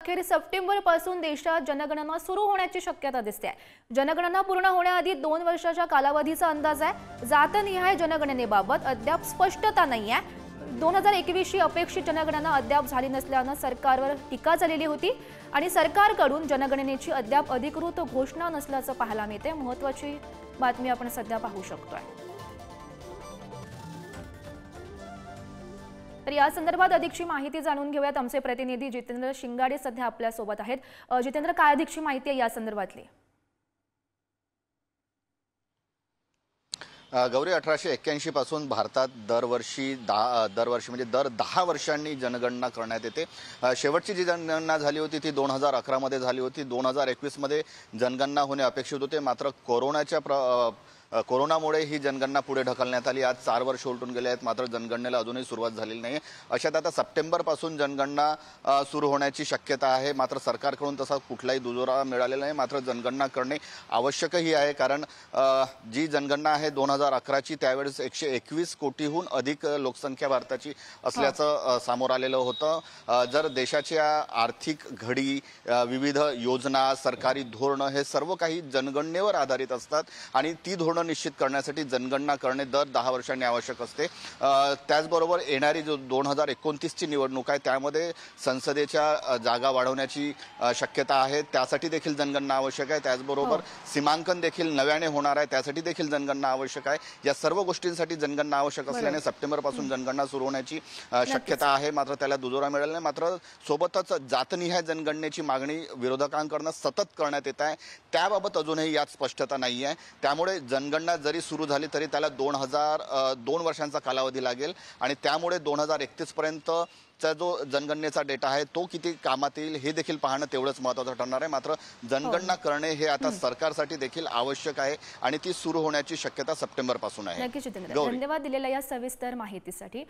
अखेर सप्टेंबर पासून देशात जनगणना सुरू होण्याची शक्यता दिसते। जनगणना पूर्ण होण्याआधी 2 वर्षाच्या कालावधीचा अंदाज आहे। जातनिहाय जनगणनेबाबत अद्याप स्पष्टता नाहीये। 2021 ची अपेक्षित जनगणना अद्याप झाली नसल्याने सरकारवर टीका झालेली होती आणि सरकारकडून जनगणनेची अद्याप अधिकृत घोषणा नसल्याचं पाहायला मिळते। महत्त्वाची बातमी आपण सध्या पाहू शकतोय। तर या संदर्भात अधिकची माहिती जाणून घेऊयात। आमचे प्रतिनिधी जितेंद्र शिंगाडे सध्या आपल्या सोबत आहेत। जितेंद्र, काय अधिकची माहिती आहे या संदर्भातली? गौरी, 1881 पासून भारतात दरवर्षी म्हणजे दर 10 वर्षांनी जनगणना करण्यात येते। शेवटची जी जनगणना झाली होती ती 2011 मध्ये झाली होती। 2021 मध्ये जनगणना होणे अपेक्षित होते, मात्र कोरोनामुळे ही जनगणना पुढे ढकलण्यात आली। आज 4 वर्ष उलटून गेले आहेत, मात्र जनगणनेला अजूनही सुरुवात झालेली नाही। अशात आता सप्टेंबर पासून जनगणना सुरू होण्याची शक्यता आहे, मात्र सरकारकडून तसा कुठलाही दुजोरा मिळालेला नाही। मात्र जनगणना करणे आवश्यकही आहे, कारण जी जनगणना आहे 2011 ची त्यावेळेस 121 कोटीहून अधिक लोकसंख्या भारताची असल्याचं समोर आलेलं होतं। जर देशाच्या आर्थिक घडी, विविध योजना, सरकारी धोरणं हे सर्व काही जनगणनेवर आधारित असतात आणि ती धोरणं निश्चित करण्यासाठी जनगणना करणे दर 10 वर्षांनी आवश्यक असते। त्याचबरोबर येणारी जो 2029 ची निवडणूक आहे त्यामध्ये संसदेच्या जागा वाढवण्याची शक्यता आहे, त्यासाठी देखील जनगणना आवश्यक आहे। त्याचबरोबर सीमांकन देखील नव्याने होणार आहे, त्यासाठी देखील जनगणना आवश्यक आहे। या सर्व गोष्टींसाठी जनगणना आवश्यक असल्याने सप्टेंबर पासून जनगणना सुरू होण्याची शक्यता आहे, मात्र त्याला दुजोरा मिळाला नाही। मात्र सोबतच जातनिहाय जनगणनेची मागणी विरोधकांकडून सतत करण्यात येत आहे, त्याबाबत अजूनही यात स्पष्टता नाही आहे। त्यामुळे जनगणना जरी सुरू झाली तरी त्याला 2 वर्षांचा कालावधी लागेल आणि त्यामुळे 2031 पर्यंतचा जो जनगणनेचा डेटा आहे तो किती कामात येईल हे देखील पाहणं तेवढंच महत्त्वाचं ठरणार आहे। मात्र जनगणना करणे हे आता सरकारसाठी देखील आवश्यक आहे आणि ती सुरू होण्याची शक्यता सप्टेंबर पासून आहे। नक्कीच जितेंद्र, धन्यवाद दिलेल्या या सविस्तर माहितीसाठी।